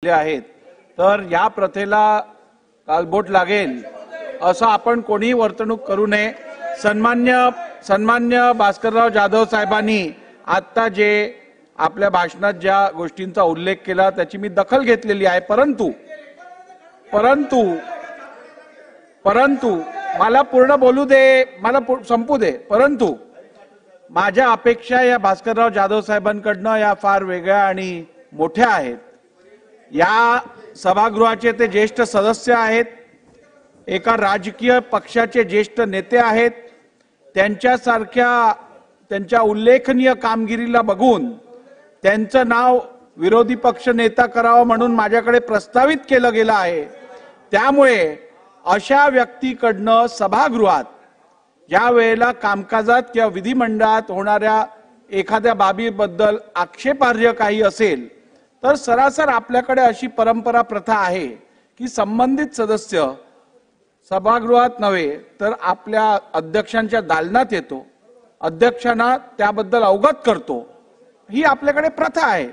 आहेत तर या प्रथेला कालबोट लागेल असं आपण कोणी वर्तणूक करू नये। सन्मान्य भास्करराव जाधव साहेबांनी आता जे आपल्या भाषणात ज्या गोष्टींचा उल्लेख केला त्याची मी दखल घेतलेली आहे, परंतु मला पूर्ण बोलू दे, मला संपू दे। परंतु माझ्या अपेक्षा या भास्करराव जाधव साहेबांकडनं या फार वेगळ्या आणि मोठ्या आहेत। या सभागृहाचे ते ज्येष्ठ सदस्य आहेत, एका राजकीय पक्षाचे ज्येष्ठ नेते आहेत। त्यांच्या उल्लेखनीय कामगिरीला बघून त्यांचं नाव विरोधी पक्ष नेता करावं म्हणून माझ्याकडे प्रस्तावित केलं गेलं आहे। त्यामुळे अशा व्यक्तीकडनं सभागृहात ज्या वेळेला कामकाजात किंवा विधिमंडळात होणाऱ्या एखाद्या बाबीबद्दल आक्षेपार्ह काही असेल तर सरासर आपल्याकडे अशी परंपरा प्रथा आहे की संबंधित सदस्य सभागृहात नव्हे तर आपल्या अध्यक्षांच्या दालनात येतो, अध्यक्षांना त्याबद्दल अवगत करतो। ही आपल्याकडे प्रथा आहे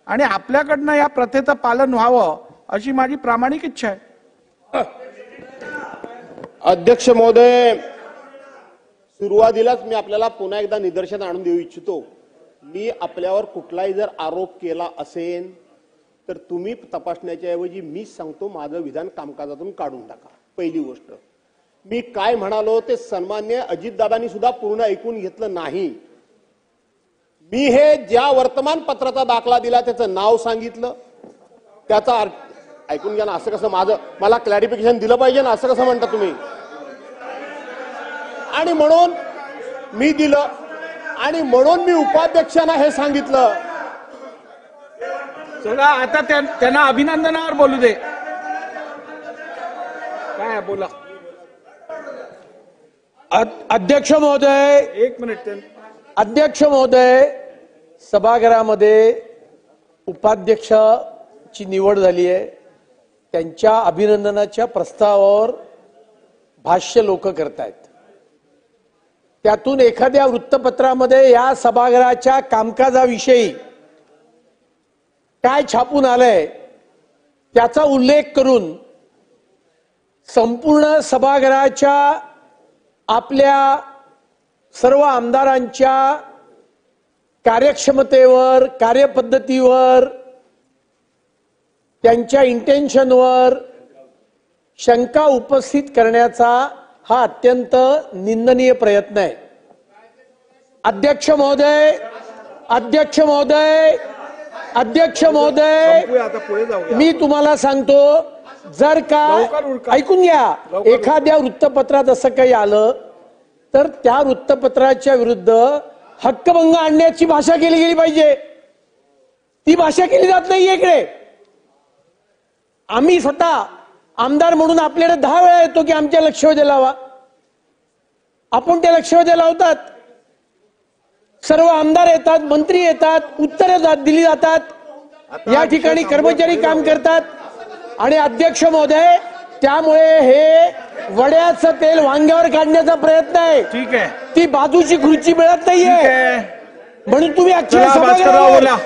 आणि आपल्याकडनं या प्रथेचं पालन व्हावं अशी माझी प्रामाणिक इच्छा आहे। अध्यक्ष महोदय, सुरुवातीलाच मी आपल्याला पुन्हा एकदा निदर्शन आणून देऊ इच्छितो। मी आपल्यावर कुठलाही जर आरोप केला असेल तर तुम्ही तपासण्याच्या ऐवजी मी सांगतो माझं विधान कामकाजातून काढून टाका। पहिली गोष्ट, मी काय म्हणालो ते सन्मान्य अजितदादांनी सुद्धा पूर्ण ऐकून घेतलं नाही। मी हे ज्या वर्तमानपत्राचा दाखला दिला त्याचं नाव सांगितलं, त्याचा ऐकून घ्या ना। असं कसं मला क्लॅरिफिकेशन दिलं पाहिजे ना, असं कसं म्हणता तुम्ही? आणि म्हणून मी दिलं आणि म्हणून मी उपाध्यक्षांना हे सांगितलं। चला आता त्यांना अभिनंदनावर बोलू दे। काय बोला अध्यक्ष महोदय, एक मिनिट। अध्यक्ष महोदय, सभागृहामध्ये उपाध्यक्षाची निवड झाली आहे। त्यांच्या अभिनंदनाच्या प्रस्तावावर भाष्य लोक करतायत। त्यातून एखाद्या वृत्तपत्रामध्ये या सभागृहाच्या कामकाजाविषयी काय छापून आलंय त्याचा उल्लेख करून संपूर्ण सभागृहाच्या आपल्या सर्व आमदारांच्या कार्यक्षमतेवर, कार्यपद्धतीवर, त्यांच्या इंटेन्शनवर शंका उपस्थित करण्याचा हा अत्यंत निंदनीय प्रयत्न आहे। अध्यक्ष महोदय, मी तुम्हाला सांगतो, जर का ऐकून घ्या, एखाद्या वृत्तपत्रात असं काही आलं तर त्या वृत्तपत्राच्या विरुद्ध हक्कभंग आणण्याची भाषा केली गेली पाहिजे। ती भाषा केली जात नाही इकडे। आम्ही स्वतः आमदार म्हणून आपल्याकडे 10 वेळा येतो की आमच्या लक्षवेधी लावा, आपण त्या लक्षवेधी लावतात। सर्व आमदार येतात, मंत्री येतात, उत्तरे दिली जातात, या ठिकाणी कर्मचारी काम करतात। आणि अध्यक्ष महोदय, त्यामुळे हे वड्याचं तेल वांग्यावर काढण्याचा प्रयत्न आहे। ठीक आहे, ती बाजूची खुर्ची मिळत नाहीये म्हणून तुम्ही बोला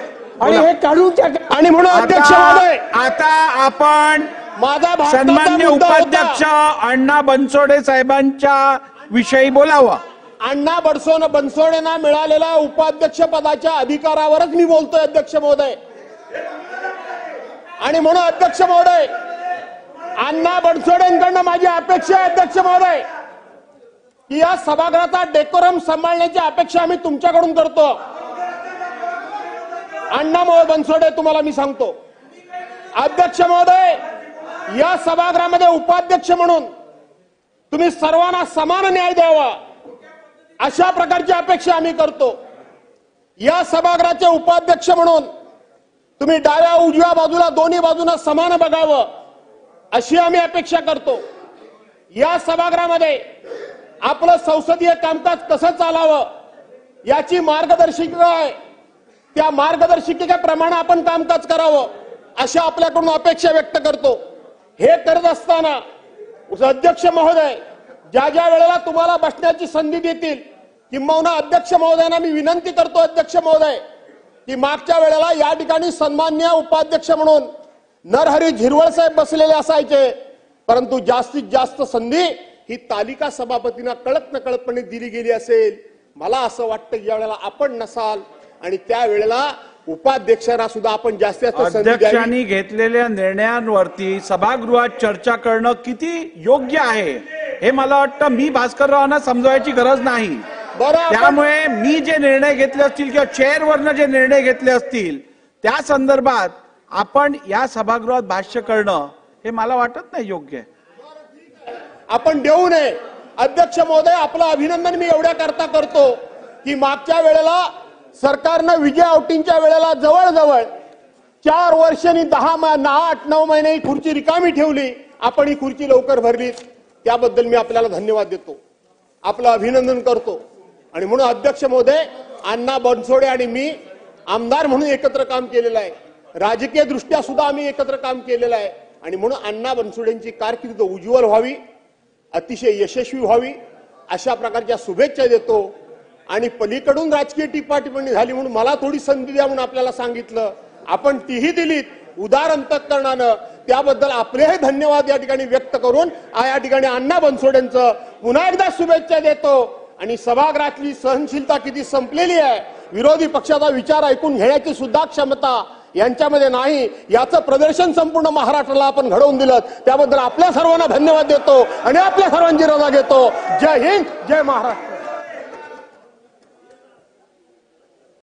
आणि हे काढून टाका। आणि म्हणून अध्यक्ष महोदय, आता आपण माझा सन्मान्य उपाध्यक्ष अण्णा बनसोडे साहेबांच्या विषयी बोलावं। अण्णा बनसोडेंना मिळालेल्या उपाध्यक्ष पदाच्या अधिकारावरच मी बोलतोय अध्यक्ष महोदय। आणि म्हणून अध्यक्ष महोदय, अण्णा बनसोडेंकडनं माझी अपेक्षा आहे अध्यक्ष महोदय की या सभागृहाचा डेकोरम सांभाळण्याची अपेक्षा आम्ही तुमच्याकडून करतो। अण्णा बनसोडे, तुम्हाला मी सांगतो अध्यक्ष महोदय, या सभागृहामध्ये उपाध्यक्ष म्हणून तुम्ही सर्वांना समान न्याय द्यावा अशा प्रकारची अपेक्षा आम्ही करतो। या सभागृहाचे उपाध्यक्ष म्हणून तुम्ही डाव्या उजव्या बाजूला दोन्ही बाजूला समान बघावं अशी आम्ही अपेक्षा करतो। या सभागृहामध्ये आपलं संसदीय कामकाज कसं चालावं याची मार्गदर्शिका आहे, त्या मार्गदर्शिकेप्रमाणे आपण कामकाज करावं अशा आपल्याकडून अपेक्षा व्यक्त करतो। हे करत असताना अध्यक्ष महोदय, ज्या ज्या वेळेला तुम्हाला बसण्याची संधी देतील, किंबहुना अध्यक्ष महोदयांना मी विनंती करतो अध्यक्ष महोदय की मागच्या वेळेला या ठिकाणी सन्माननीय उपाध्यक्ष म्हणून नरहरी झिरवळ साहेब बसलेले असायचे, परंतु जास्तीत जास्त संधी ही तालिका सभापतींना कळत नकळतपणे दिली गेली असेल. मला असं वाटतं यावेळेला आपण नसाल आणि त्यावेळेला उपाध्यक्षांना सुद्धा आपण जास्तीत जास्त संधी द्यावी. अध्यक्षांनी घेतलेल्या निर्णयांवरती सभागृहात चर्चा करणं किती योग्य आहे हे मला वाटतं मी भास्कररावांना समजवायची गरज नाही. बरं, त्यामुळे मी जे निर्णय घेतले असतील किंवा चेअरवरनं जे निर्णय घेतले असतील त्या संदर्भात आपण या सभागृहात भाष्य करणं हे मला वाटत नाही योग्य. आपण देऊ नये. अध्यक्ष महोदय, आपलं अभिनंदन मी एवढ्या करता करतो की मागच्या वेळेला सरकारनं विजय औटींच्या वेळेला जवळजवळ 4 वर्ष आणि 8-9 महिने ही खुर्ची रिकामी ठेवली. आपण ही खुर्ची लवकर भरली, त्याबद्दल मी आपल्याला धन्यवाद देतो, आपलं अभिनंदन करतो. आणि म्हणून अध्यक्ष महोदय, अण्णा बनसोडे आणि मी आमदार म्हणून एकत्र काम केलेलं आहे, राजकीय दृष्ट्या सुद्धा आम्ही एकत्र काम केलेलं आहे. आणि म्हणून अण्णा बनसोडेंची कारकीर्द उज्ज्वल व्हावी, अतिशय यशस्वी व्हावी अशा प्रकारच्या शुभेच्छा देतो. आणि पलीकडून राजकीय टिप्पाटिप्पणी झाली म्हणून मला थोडी संधी द्या म्हणून आपल्याला सांगितलं, आपण तीही दिलीत उदार अंतःकरणानं, त्याबद्दल आपलेही धन्यवाद या ठिकाणी व्यक्त करून या ठिकाणी अण्णा बनसोडेंचं पुन्हा एकदा शुभेच्छा देतो. आणि सभागृहातली सहनशीलता किती संपलेली आहे, विरोधी पक्षाचा विचार ऐकून घेण्याची सुद्धा क्षमता यांच्यामध्ये नाही, याचं प्रदर्शन संपूर्ण महाराष्ट्राला आपण घडवून दिलं, त्याबद्दल आपल्या सर्वांना धन्यवाद देतो आणि आपल्या सर्वांची रजा घेतो. जय हिंद, जय महाराष्ट्र.